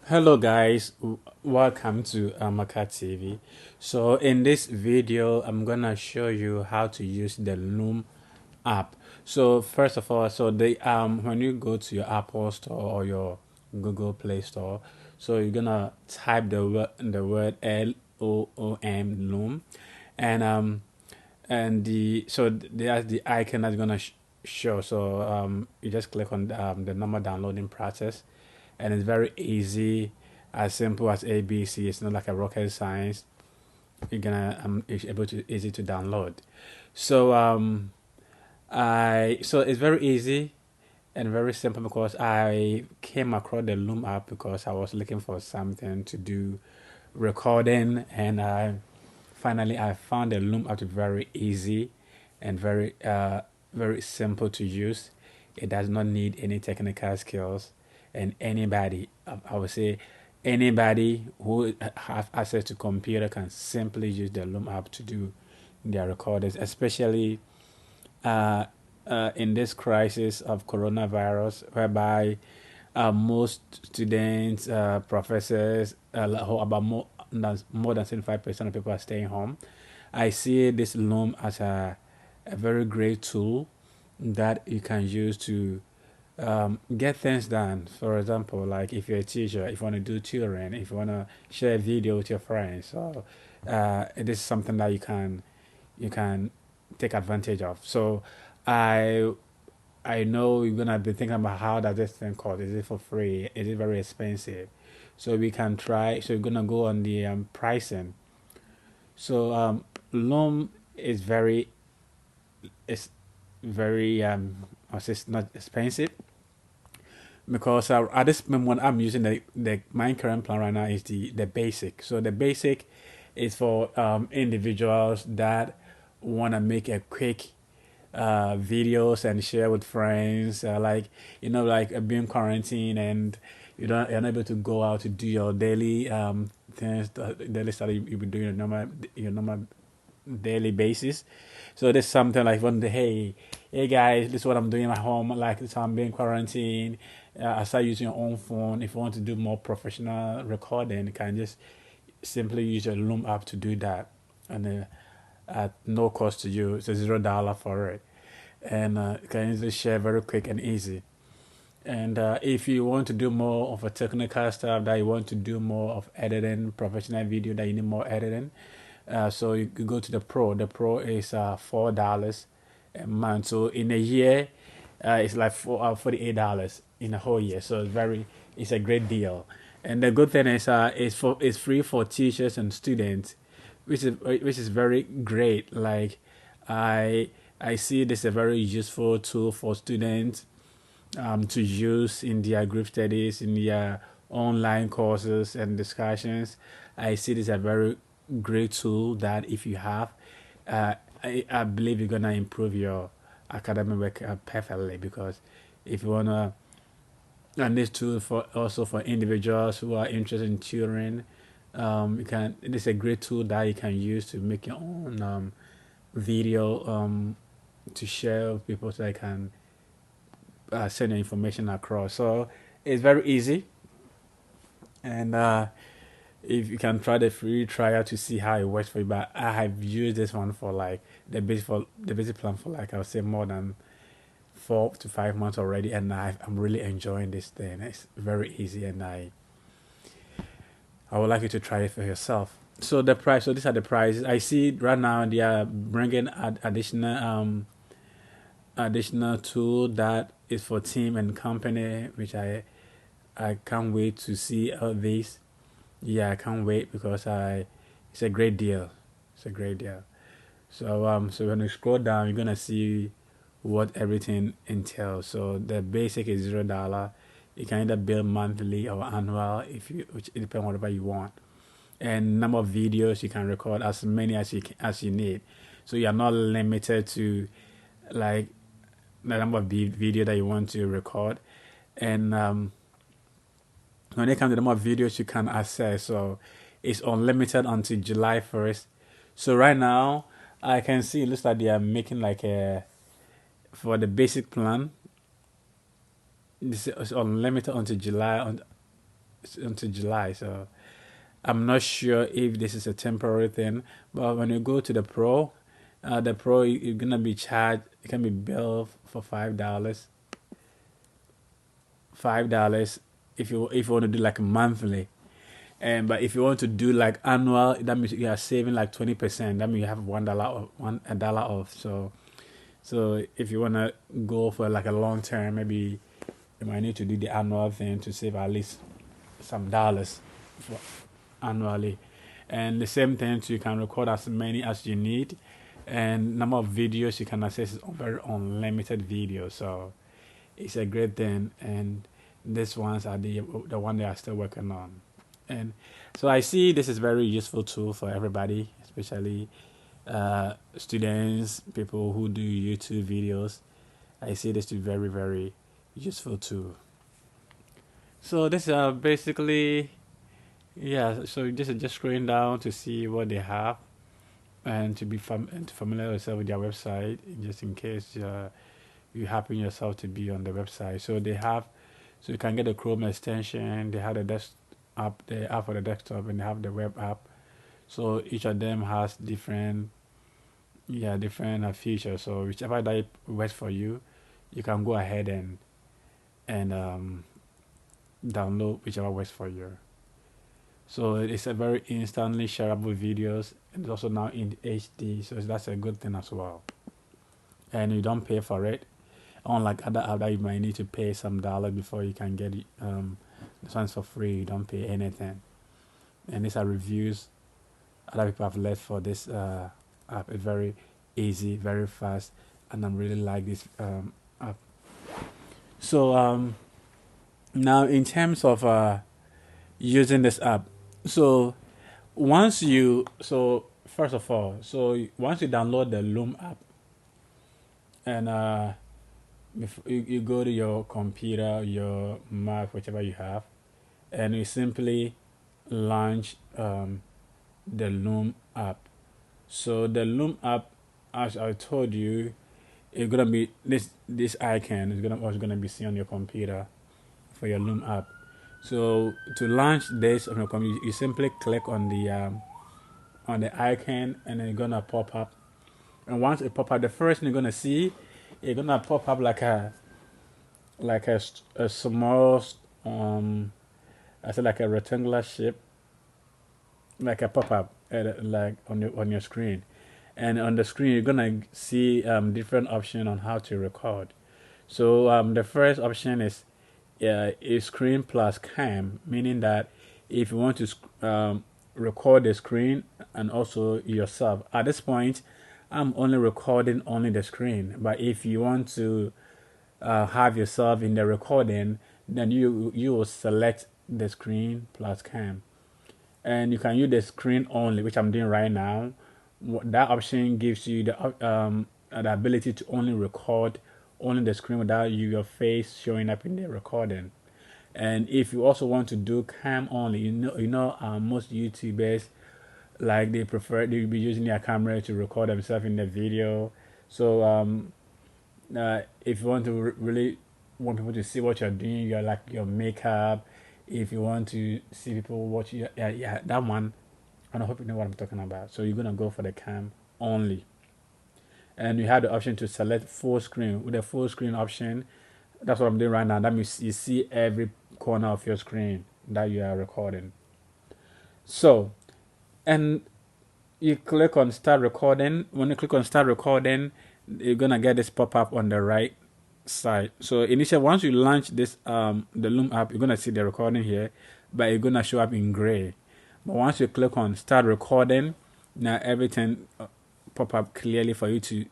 Hello guys, welcome to Amaka TV. So in this video, I'm gonna show you how to use the Loom app. So first of all, so the when you go to your Apple Store or your Google Play Store, so you're gonna type the word LOOM Loom, and there's the icon that's gonna show. So you just click on the normal downloading process, and it's very easy, as simple as ABC. It's not like a rocket science. It's able to easy to download. So it's very easy and very simple because I came across the Loom app because I was looking for something to do recording, and I found the Loom app to be very easy and very simple to use. It does not need any technical skills, and anybody, I would say, anybody who have access to computer can simply use the Loom app to do their recordings, especially uh, in this crisis of coronavirus, whereby most students, professors, about more than 75% of people are staying home. I see this Loom as a very great tool that you can use to get things done. For example, like if you're a teacher, if you want to do tutoring, if you want to share a video with your friends, so it is something that you can take advantage of. So I I know you're gonna be thinking about how does this thing cost? Is it for free? Is it very expensive? So we can try. So we're gonna go on the pricing. So Loom is it's very it's not expensive because at this moment I'm using the my current plan right now is the basic. So the basic is for individuals that want to make a quick videos and share with friends, like being quarantined and you're not able to go out to do your daily things, daily stuff you be doing your normal daily basis. So there's something like one day, hey guys, this is what I'm doing at home. Like this, I'm being quarantined. I start using your own phone. If you want to do more professional recording, you can just simply use your Loom app to do that, and at no cost to you. It's a $0 for it, and you can easily share very quick and easy. And if you want to do more of a technical stuff, that you want to do more of editing, professional video, that you need more editing, so you can go to the Pro. The Pro is $4 a month. So in a year, it's like $48 in a whole year. So it's a great deal. And the good thing is, it's free for teachers and students, which is very great. Like, I see this a very useful tool for students to use in their group studies, in their online courses and discussions. I see this as a very great tool that if you have, I believe you're gonna improve your academic work perfectly, because if you wanna, and this tool for also for individuals who are interested in tutoring, you can. It is a great tool that you can use to make your own video to share with people so they can send your information across. So it's very easy, and if you can try the free trial to see how it works for you. But I have used this one for like the basic plan for like I would say more than 4 to 5 months already, and I'm really enjoying this thing. It's very easy, and I would like you to try it for yourself. So the price. So these are the prices. I see right now they are bringing additional tool that is for team and company, which I can't wait to see all these. Yeah, I can't wait because I it's a great deal. It's a great deal. So when you scroll down, you're gonna see what everything entails. So the basic is $0. You can either bill monthly or annual, which it depends on whatever you want. And number of videos you can record as many as you need. So you are not limited to like the number of video that you want to record. And when it comes to the number of videos you can access, so it's unlimited until July 1st. So right now, I can see it looks like they are making like for the basic plan, this is unlimited until July until July. So I'm not sure if this is a temporary thing, but when you go to the pro you're gonna be charged. It can be billed for $5 if you want to do like monthly. And but if you want to do like annual, that means you are saving like 20%. That means you have $1 off. So if you wanna go for like a long term, maybe you might need to do the annual thing to save at least some dollars for annually. And the same thing too, you can record as many as you need, and number of videos you can access is very unlimited videos. So it's a great thing, and these ones are the one they are still working on. And so I see this is very useful tool for everybody, especially students, people who do YouTube videos. I see this to be very, very useful too. So this is basically, yeah. So this is just scrolling down to see what they have and to be and to familiar yourself with their website, just in case you happen yourself to be on the website. So they have, so you can get the Chrome extension. They have the desktop, the app for the desktop, and they have the web app. So each of them has different, yeah, different features. So whichever that works for you, you can go ahead and download whichever works for you. So it's a very instantly shareable videos, and it's also now in HD. So that's a good thing as well. And you don't pay for it, unlike other apps that you might need to pay some dollar before you can get it. This one's for free. You don't pay anything. And these are reviews other people have left for this app. It's very easy, very fast, and I really like this app. So now in terms of using this app, so first of all, so once you download the Loom app, and you go to your computer, your Mac, whichever you have, and you simply launch the Loom app. So the Loom app, as I told you, it's gonna be this icon is gonna be seen on your computer for your Loom app. So to launch this on your computer, you simply click on the icon, and then it's gonna pop up. And once it pop up, the first thing you're gonna see, it's gonna pop up like a small I said like a rectangular shape, like a pop up like on your screen. And on the screen you're gonna see different options on how to record. So the first option is a screen plus cam, meaning that if you want to record the screen and also yourself. At this point, I'm only recording only the screen, but if you want to have yourself in the recording, then you will select the screen plus cam, and you can use the screen only, which I'm doing right now. That option gives you the ability to only record only the screen without your face showing up in the recording. And if you also want to do cam only, most YouTubers, like they'll be using their camera to record themselves in the video. So if you want to really want people to see what you're doing, you're like your makeup. If you want to see people watch you, yeah, that one. And I hope you know what I'm talking about. So you're gonna go for the cam only, and you have the option to select full screen. With the full screen option, that's what I'm doing right now. That means you see every corner of your screen that you are recording. So, and you click on start recording. When you click on start recording, you're gonna get this pop up on the right side. So initially, once you launch this the Loom app, you're gonna see the recording here, but it's gonna show up in gray. But once you click on start recording, now everything pop up clearly for you to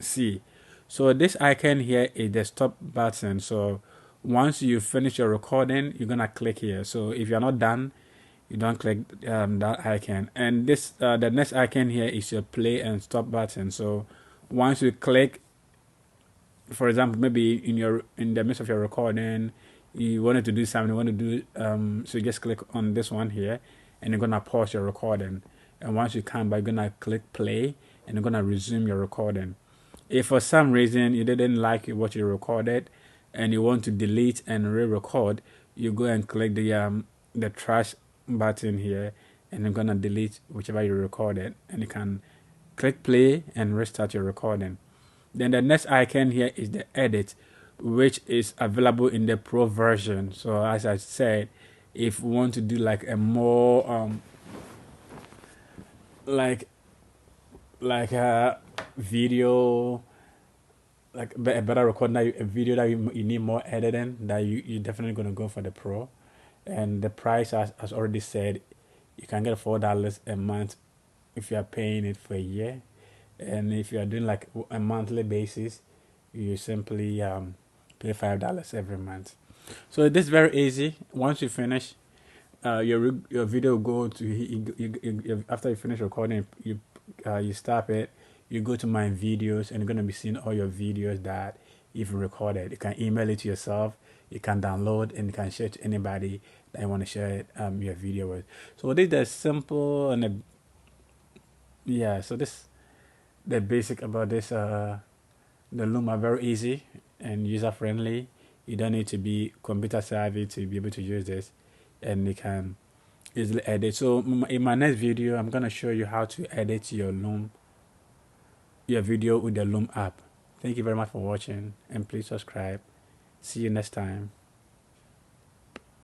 see. So this icon here is the stop button. So once you finish your recording, you're gonna click here. So if you're not done, you don't click that icon. And this the next icon here is your play and stop button. So once you click, for example, maybe in the midst of your recording, you wanted to do something, you want to do so you just click on this one here, and you're gonna pause your recording. And once you come back, you're gonna click play, and you're gonna resume your recording. If for some reason you didn't like what you recorded and you want to delete and re-record, you go and click the the trash button here, and I'm gonna delete whichever you recorded, and you can click play and restart your recording. Then the next icon here is the edit, which is available in the pro version. So as I said, if you want to do like a more like a video, like a better recording, a video that you need more editing, that you're definitely going to go for the pro. And the price, as already said, you can get $4 a month if you are paying it for a year. And if you are doing like a monthly basis, you simply pay $5 every month. So this is very easy. Once you finish, your video go to after you finish recording, you stop it, you go to my videos, and you're gonna be seeing all your videos that you've recorded. You can email it to yourself, you can download, and you can share it to anybody that you want to share it, your video with. So this is simple and yeah. So this the basic about this. The Loom are very easy and user friendly. You don't need to be computer savvy to be able to use this, and you can easily edit. So in my next video, I'm gonna show you how to edit your video with the Loom app. Thank you very much for watching, and please subscribe. See you next time.